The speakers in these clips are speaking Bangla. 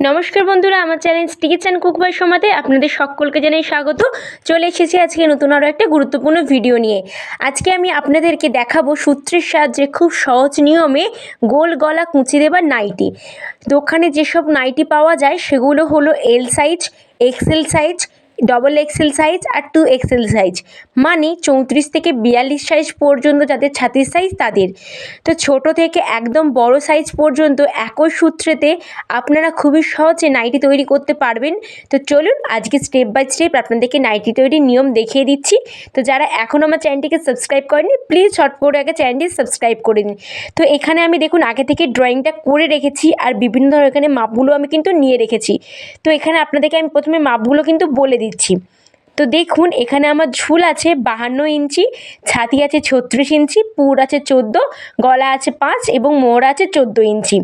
নমস্কার বন্ধুরা, আমার channel stitch and cook by সোমাতে আপনাদের সকলকে জানাই স্বাগত। চলে এসেছি আজকে নতুন আরও একটা গুরুত্বপূর্ণ ভিডিও নিয়ে। আজকে আমি আপনাদেরকে দেখাবো সূত্রের সাহায্যে খুব সহজ নিয়মে গোল গলা কুঁচি দেবার নাইটি। দোকানে যেসব নাইটি পাওয়া যায় সেগুলো হলো L size, XL size, double XL size আর 2XL সাইজ, মানে 34 থেকে 42 সাইজ পর্যন্ত যাদের ছাতির সাইজ তাদের। তো ছোট থেকে একদম বড় সাইজ পর্যন্ত একই সূত্রেতে আপনারা খুবই সহজে নাইটি তৈরি করতে পারবেন। তো চলুন আজকে স্টেপ বাই স্টেপ আপনাদেরকে নাইটি তৈরির নিয়ম দেখিয়ে দিচ্ছি। তো যারা এখনও আমার চ্যানেলটিকে সাবস্ক্রাইব করেনি প্লিজ ঝট করে আগে চ্যানেলটি সাবস্ক্রাইব করে নিন। তো এখানে আমি দেখুন আগে থেকে ড্রয়িংটা করে রেখেছি আর বিভিন্ন ধরনের এখানে মাপগুলো আমি কিন্তু নিয়ে রেখেছি। তো এখানে আপনাদেরকে আমি প্রথমে মাপগুলো কিন্তু বলে দিচ্ছি। তো দেখুন এখানে আমার ঝুল আছে 52 ইঞ্চি, ছাতি আছে 36 ইঞ্চি, পুর আছে 14, গলা আছে 5 এবং মোহরা আছে 14 ইঞ্চি।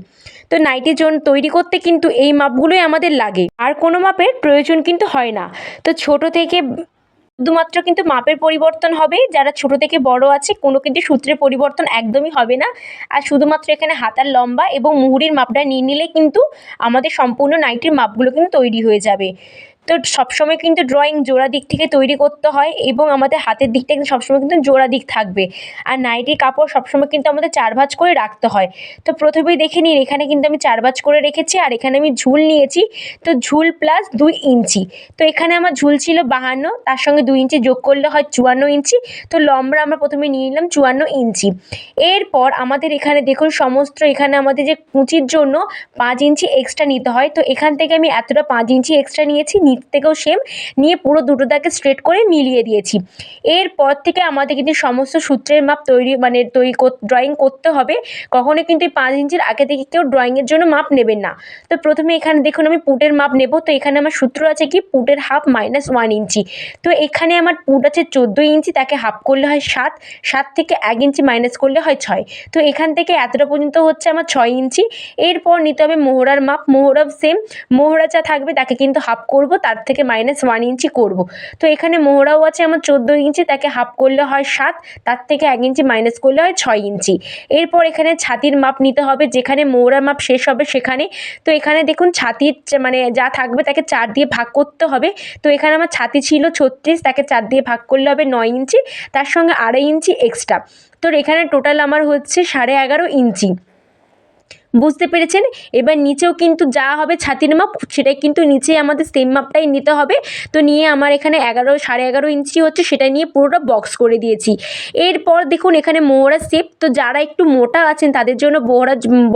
তো নাইটি তৈরি করতে কিন্তু এই মাপগুলোই আমাদের লাগে, আর কোনো মাপের প্রয়োজন কিন্তু হয় না। তো ছোট থেকে শুধুমাত্র কিন্তু মাপের পরিবর্তন হবে, যারা ছোট থেকে বড় আছে কোনো কিন্তু সূত্রের পরিবর্তন একদমই হবে না। আর শুধুমাত্র এখানে হাতার লম্বা এবং মুহুরির মাপটা নিয়ে নিলে কিন্তু আমাদের সম্পূর্ণ নাইটির মাপগুলো কিন্তু তৈরি হয়ে যাবে। তো সবসময় কিন্তু ড্রয়িং জোড়া দিক থেকে তৈরি করতে হয় এবং আমাদের হাতের দিকটা কিন্তু সবসময় কিন্তু জোড়া দিক থাকবে। আর নাইটির কাপড় সবসময় কিন্তু আমাদের 4 ভাঁজ করে রাখতে হয়। তো প্রথমেই দেখে নিন এখানে কিন্তু আমি 4 ভাঁজ করে রেখেছি আর এখানে আমি ঝুল নিয়েছি। তো ঝুল প্লাস 2 ইঞ্চি। তো এখানে আমার ঝুল ছিল 52, তার সঙ্গে 2 ইঞ্চি যোগ করলে হয় 54 ইঞ্চি। তো লম্বা আমরা প্রথমে নিয়ে নিলাম 54 ইঞ্চি। এরপর আমাদের এখানে দেখুন সমস্ত এখানে আমাদের যে কুঁচির জন্য 5 ইঞ্চি এক্সট্রা নিতে হয়। তো এখান থেকে আমি এতটা 5 ইঞ্চি এক্সট্রা নিয়েছি, নিচ থেকেও সেম নিয়ে পুরো দুটো দাগে স্ট্রেট করে মিলিয়ে দিয়েছি। এরপর থেকে আমাদের কিন্তু সমস্ত সূত্রের মাপ ড্রয়িং করতে হবে। কখনো কিন্তু এই 5 ইঞ্চির আগে থেকে কেউ ড্রয়িংয়ের জন্য মাপ নেবেন না। তো প্রথমে এখানে দেখুন আমি পুটের মাপ নেব। তো এখানে আমার সূত্র আছে কি পুটের হাফ -1 ইঞ্চি। তো এখানে আমার পুট আছে 14 ইঞ্চি, তাকে হাফ করলে হয় 7, 7 থেকে 1 ইঞ্চি মাইনাস করলে হয় 6। তো এখান থেকে এতটা পর্যন্ত হচ্ছে আমার 6 ইঞ্চি। এরপর নিতে হবে মোহরার মাপ। মোহরা সেম, মোহরা যা থাকবে তাকে কিন্তু হাফ করব, তার থেকে -1 ইঞ্চি করব। তো এখানে মোহরাও আছে আমার 14 ইঞ্চি, তাকে হাফ করলে হয় 7, তার থেকে 1 ইঞ্চি মাইনাস করলে হয় 6 ইঞ্চি। এরপর এখানে ছাতির মাপ নিতে হবে, যেখানে মোহরার মাপ শেষ হবে সেখানে। তো এখানে দেখুন ছাতির যা থাকবে তাকে 4 দিয়ে ভাগ করতে হবে। তো এখানে আমার ছাতি ছিল 36, তাকে 4 দিয়ে ভাগ করলে হবে 9 ইঞ্চি, তার সঙ্গে 2.5 ইঞ্চি এক্সট্রা। তো এখানে টোটাল আমার হচ্ছে 11.5 ইঞ্চি। বুঝতে পেরেছেন? এবার নিচেও কিন্তু যা হবে ছাতির মাপ সেটাই কিন্তু নিচে আমাদের সেম মাপটাই নিতে হবে। তো নিয়ে আমার এখানে 11.5 ইঞ্চি হচ্ছে, সেটা নিয়ে পুরোটা বক্স করে দিয়েছি। এরপর দেখুন এখানে মোহরা শেপ। তো যারা একটু মোটা আছেন তাদের জন্য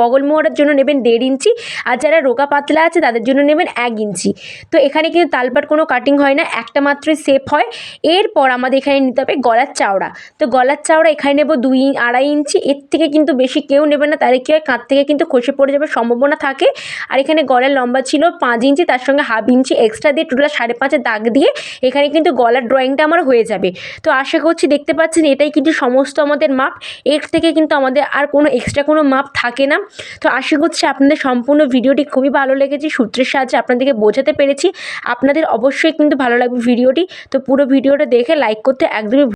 বগল মোহরার জন্য নেবেন 1.5 ইঞ্চি, আর যারা রোগা পাতলা আছে তাদের জন্য নেবেন 1 ইঞ্চি। তো এখানে কিন্তু তালপাট কোনো কাটিং হয় না, একটা মাত্রই শেপ হয়। এরপর আমাদের এখানে নিতে হবে গলার চাওড়া। তো গলার চাওড়া এখানে নেব 2.5 ইঞ্চি। এর থেকে কিন্তু বেশি কেউ নেবে না, তাহলে কি হয় কাঁধ থেকে কিন্তু খসে পড়ে যাবে সম্ভাবনা থাকে। আর এখানে গলার লম্বা ছিল 5 ইঞ্চি, তার সঙ্গে হাফ ইঞ্চি এক্সট্রা দিয়ে টোটাল 5.5 দাগ দিয়ে এখানে কিন্তু গলার ড্রয়িংটা আমার হয়ে যাবে। তো আশা করছি দেখতে পাচ্ছেন এটাই কিন্তু সমস্ত আমাদের মাপ। এর থেকে কিন্তু আমাদের আর কোনো এক্সট্রা কোনো মাপ থাকে না। তো আশা করছি আপনাদের সম্পূর্ণ ভিডিওটি খুবই ভালো লেগেছে, সূত্রের সাহায্যে আপনাদেরকে বোঝাতে পেরেছি। আপনাদের অবশ্যই কিন্তু ভালো লাগবে ভিডিওটি। তো পুরো ভিডিওটা দেখে লাইক করতে একদমই